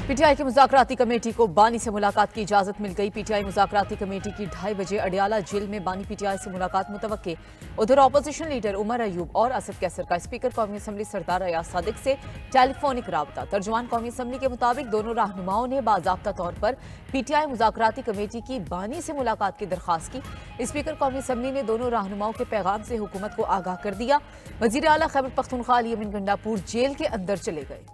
PTI की मुज़ाकराती committee को बानी से मुलाकात की इजाजत मिल गई। पीटीआई मुज़ाकराती कमेटी की 2:30 बजे अडियाला जेल में बानी पीटीआई से मुलाकात मुतवक्के। उधर ऑपोजिशन लीडर उमर अयूब और असद कैसर का स्पीकर कौमी असम्बली सरदार अयाज सादिक से टेलीफोनिक राबता। तर्जुमान कौमी असम्बली के मुताबिक दोनों रहनुमाओं ने बाज़ाब्ता तौर पर पीटीआई मुज़ाकराती कमेटी की बानी से मुलाकात की दरख्वास्त की। स्पीकर कौमी असम्बली ने दोनों रहनुमाओं के पैगाम से हुकूमत को आगाह कर दिया। वज़ीर आला खैबर पख्तूनख्वा अली अमीन गंडापुर जेल के अंदर चले गए।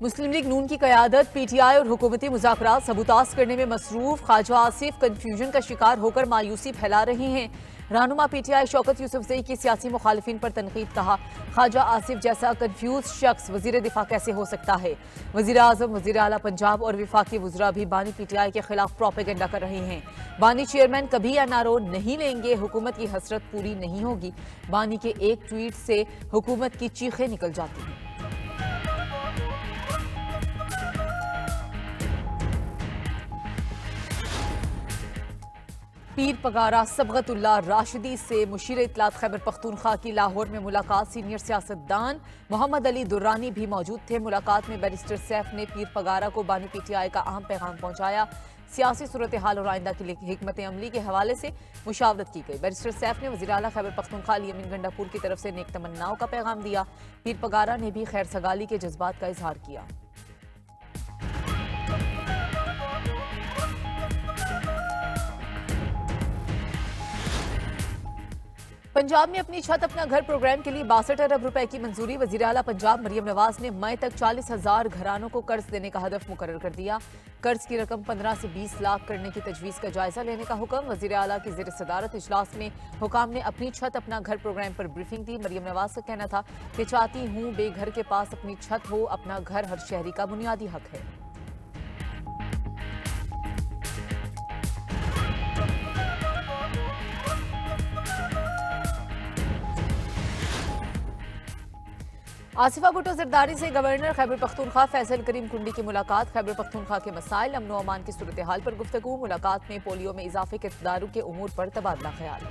मुस्लिम लीग नून की क़यादत पीटीआई और हुकूमती मुज़ाकरात सबूताज करने में मसरूफ। ख्वाजा आसिफ कन्फ्यूजन का शिकार होकर मायूसी फैला रहे हैं। रहनुमा पीटीआई शौकत यूसुफजई की सियासी मुखालिफिन पर तनकीद। कहा, ख्वाजा आसिफ जैसा कन्फ्यूज शख्स वजीर दिफा कैसे हो सकता है। वजीर आजम, वजीर आला पंजाब और विफाकी वज़रा भी बानी पीटीआई के खिलाफ प्रोपेगेंडा कर रहे हैं। बानी चेयरमैन कभी एनआरओ नहीं लेंगे, हुकूमत की हसरत पूरी नहीं होगी। बानी के एक ट्वीट से हुकूमत की चीखें निकल जाती हैं। पीर पगारा सबगतुल्लाह राशिदी से मुशीर इत्तलात खैबर पख्तूनख्वा की लाहौर में मुलाकात। सीनियर सियासतदान मोहम्मद अली दुर्रानी भी मौजूद थे। मुलाकात में बैरिस्टर सैफ ने पीर पगारा को बानी पीटीआई का अहम पैगाम पहुंचाया। सियासी सूरत हाल और आइंदा की हिकमत अमली के हवाले से मुशावरत की गई। बैरिस्टर सैफ ने वज़ीर आला खैबर पख्तूनख्वा अली अमीन गंडापुर की तरफ से नेक तमन्नाओं का पैगाम दिया। पीर पगारा ने भी खैर सगाली के जज्बात का इजहार किया। पंजाब में अपनी छत अपना घर प्रोग्राम के लिए 62 अरब रुपए की मंजूरी। वज़ीर आला पंजाब मरियम नवाज ने मई तक 40,000 घरानों को कर्ज देने का हदफ मुकर्रर कर दिया। कर्ज की रकम 15 से 20 लाख करने की तजवीज़ का जायजा लेने का हुक्म। वज़ीर आला की ज़ेर सदारत इजलास में हुकाम ने अपनी छत अपना घर प्रोग्राम पर ब्रीफिंग दी। मरियम नवाज का कहना था कि चाहती हूँ बेघर के पास अपनी छत हो। अपना घर हर शहरी का बुनियादी हक है। आसिफा भुट्टो जरदारी से गवर्नर खैबर पख्तूनख्वा फैसल करीम कुंडी की मुलाकात। खैबर पख्तूनख्वा के मसाइल, अमन व अमान की सूरत हाल पर गुफ्तगू। मुलाकात में पोलियो में इजाफे के दारू के उमूर पर तबादला ख्याल।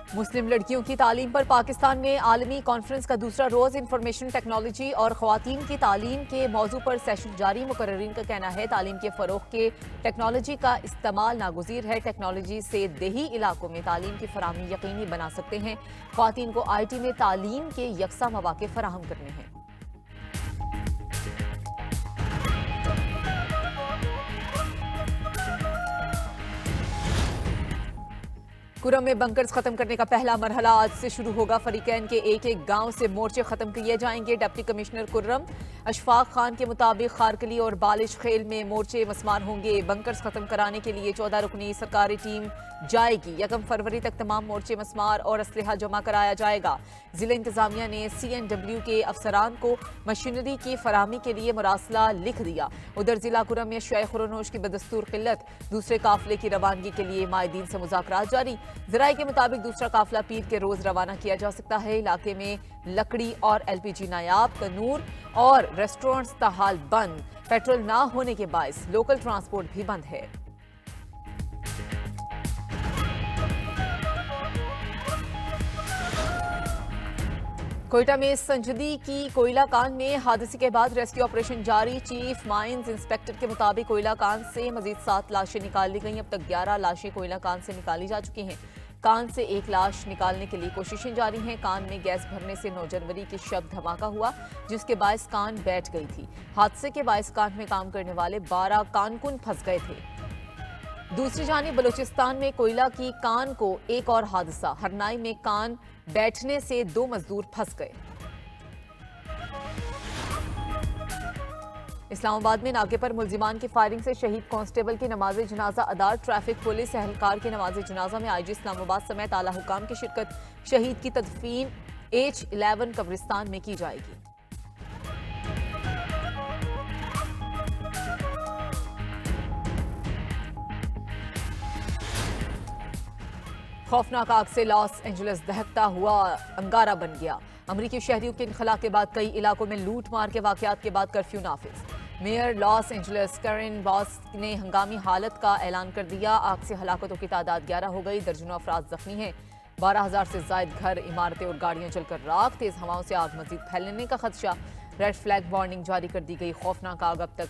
मुस्लिम लड़कियों की तालीम पर पाकिस्तान में आलमी कॉन्फ्रेंस का दूसरा रोज। इंफॉर्मेशन टेक्नोलॉजी और ख्वातीन की तालीम के मौजू पर सेशन जारी। मुकर्ररीन का कहना है तालीम के फरोग के टेक्नोलॉजी का इस्तेमाल नागुज़ीर है। टेक्नोलॉजी से देही इलाकों में तालीम की फराहमी यकीनी बना सकते हैं। ख्वातीन को IT में तालीम के यकसा मौक़े फराहम करने हैं। कुरम में बंकर्स खत्म करने का पहला मरहला आज से शुरू होगा। फरीकैन के एक एक गांव से मोर्चे खत्म किए जाएंगे। डिप्टी कमिश्नर कुर्रम अशफाक खान के मुताबिक खारकली और बालिश खेल में मोर्चे मस्मार होंगे। बंकर्स खत्म कराने के लिए 14 रुकनी सरकारी टीम जाएगी। 1 फरवरी तक तमाम मोर्चे मस्मार और असलहा जमा कराया जाएगा। जिला इंतजामिया ने CNW के अफसरान को मशीनरी की फराहमी के लिए मुरासला लिख दिया। उधर जिला कुरम में शय खुरनोश की बदस्तूर किल्लत। दूसरे काफिले की रवानगी के लिए माहिदीन से मुज़ाकरात जारी। ज़राए के मुताबिक दूसरा काफिला पीर के रोज रवाना किया जा सकता है। इलाके में लकड़ी और LPG नायाब। तनूर और रेस्टोरेंट्स ताहाल बंद। पेट्रोल ना होने के बायस लोकल ट्रांसपोर्ट भी बंद है। कोयटा में संजदी की कोयला कान में हादसे के बाद रेस्क्यू ऑपरेशन जारी। चीफ माइंस इंस्पेक्टर के मुताबिक कोयला कान से मजीद 7 लाशें निकाली गई। अब तक 11 लाशें कोयला कान से निकाली जा चुकी हैं। कान से 1 लाश निकालने के लिए कोशिशें जारी हैं। कान में गैस भरने से 9 जनवरी की शब धमाका हुआ, जिसके बायस कान बैठ गई थी। हादसे के बायस कान में काम करने वाले 12 कानकुन फंस गए थे। दूसरी जानिब बलूचिस्तान में कोयला की कान को एक और हादसा। हरनाई में कान बैठने से 2 मजदूर फंस गए। इस्लामाबाद में नाके पर मुल्जिमान की फायरिंग से शहीद कांस्टेबल की नमाज जनाजा अदा। ट्रैफिक पुलिस एहलकार की नमाज जनाजा में IG इस्लामाबाद समेत आला हुकाम की शिरकत। शहीद की तदफीन H11 कब्रिस्तान में की जाएगी। खौफनाक आग से लॉस एंजलिस दहकता हुआ अंगारा बन गया। अमरीकी शहरियों के इनखला के बाद कई इलाकों में लूट मार के वाकयात के बाद कर्फ्यू नाफिज। मेयर लॉस एंजलिस कैरन बास ने हंगामी हालत का ऐलान कर दिया। आग से हलाकतों की तादाद 11 हो गई, दर्जनों अफराद जख्मी हैं। 12,000 से जायद घर, इमारतें और गाड़ियां जलकर राख। तेज हवाओं से आग मजीद फैलने का खदशा। रेड फ्लैग वार्निंग जारी कर दी गई। खौफनाक आग अब तक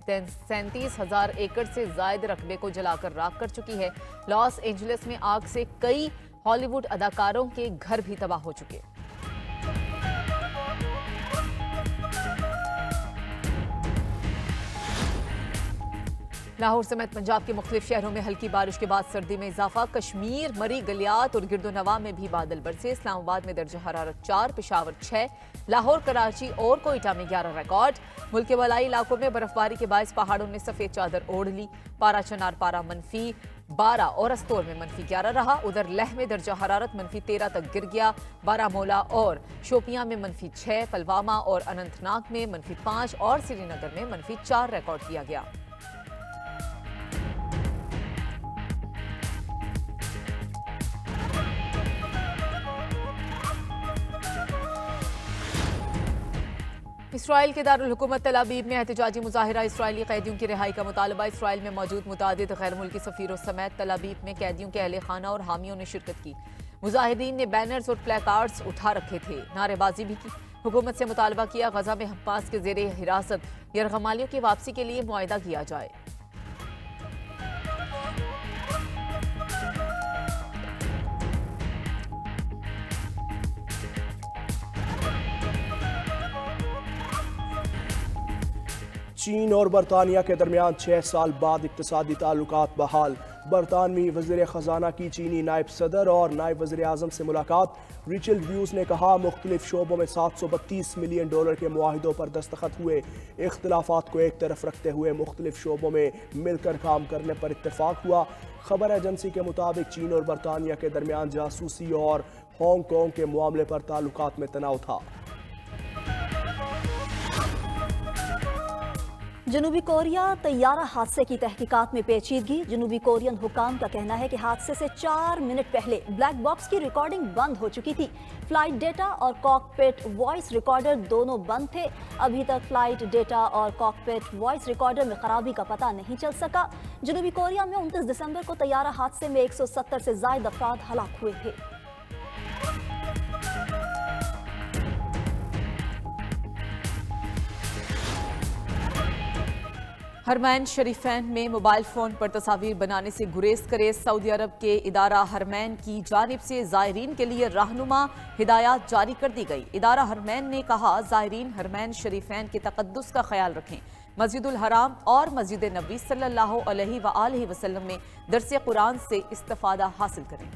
37,000 एकड़ से जायद रकबे को जलाकर राख कर चुकी है। लॉस एंजलिस में आग से कई हॉलीवुड अदाकारों के घर भी तबाह हो चुके। लाहौर समेत पंजाब के मुख्तलिफ शहरों में हल्की बारिश के बाद सर्दी में इजाफा। कश्मीर, मरी, गलियात और गिरदोनवा में भी बादल बरसे। इस्लामाबाद में दर्जा हरारत 4, पेशावर 6, लाहौर, कराची और कोयटा में 11 रिकॉर्ड। मुल्क के वलाई इलाकों में बर्फबारी के बायस पहाड़ों ने सफेद चादर ओढ़ ली। पारा चनार पारा -12 और अस्तोर में -11 रहा। उधर लेह में दर्जा हरारत -13 तक गिर गया। बारामूला और शोपियां में -6, पुलवामा और अनंतनाग में -5 और श्रीनगर में -4 रिकॉर्ड किया गया। इसराइल के दारुल हुकूमत तल अवीव में एहतजाजी मुजाहिरा। इसराइली कैदियों की रिहाई का मुतालबा। इसराइल में मौजूद मुतादिद गैर मुल्की सफीरों समेत तल अवीव में कैदियों के अहले खाना और हामियों ने शिरकत की। मुजाहिदीन ने बैनर्स और प्लेकार्ड्स उठा रखे थे, नारेबाजी भी की। हुकूमत से मुतालबा किया गजा में हमास के जेर हिरासत यरगमालियों की वापसी के लिए मुआहिदा किया जाए। चीन और बरतानिया के दरमियान 6 साल बाद इक्तिसादी ताल्लुकात बहाल। बरतानवी वज़ीर ख़जाना की चीनी नायब सदर और नायब वज़ीर आज़म से मुलाकात। रिचल ड्यूस ने कहा मुख्तलिफ शोबों में $732 मिलियन के मुआहिदों पर दस्तखत हुए। इख्तिलाफात को एक तरफ रखते हुए मुख्तलिफ शोबों में मिलकर काम करने पर इत्तेफाक हुआ। खबर एजेंसी के मुताबिक चीन और बरतानिया के दरमियान जासूसी और हांगकॉन्ग के मामले पर ताल्लुकात में तनाव था। जनूबी कोरिया तैयारा हादसे की तहकीकात में पेचीदगी। जनूबी कोरियन हुकाम का कहना है कि हादसे से 4 मिनट पहले ब्लैक बॉक्स की रिकॉर्डिंग बंद हो चुकी थी। फ्लाइट डेटा और कॉकपिट वॉइस रिकॉर्डर दोनों बंद थे। अभी तक फ्लाइट डेटा और कॉकपिट वॉइस रिकॉर्डर में खराबी का पता नहीं चल सका। जनूबी कोरिया में 29 दिसंबर को तैयारा हादसे में 170 से ज्यादा अफराद हलाक हुए थे। हरमैन शरीफैन में मोबाइल फोन पर तस्वीर बनाने से गुरेज करे। सऊदी अरब के इदारा हरमैन की जानिब से ज़ायरीन के लिए रहनुमा हिदायत जारी कर दी गई। इदारा हरमैन ने कहा ज़ायरीन हरमैन शरीफैन के तक़द्दुस का ख्याल रखें। मस्जिदुल हराम और मस्जिद नबी सल्लल्लाहु अलैहि वसल्लम में दरसे कुरान से इस्तिफादा हासिल करें।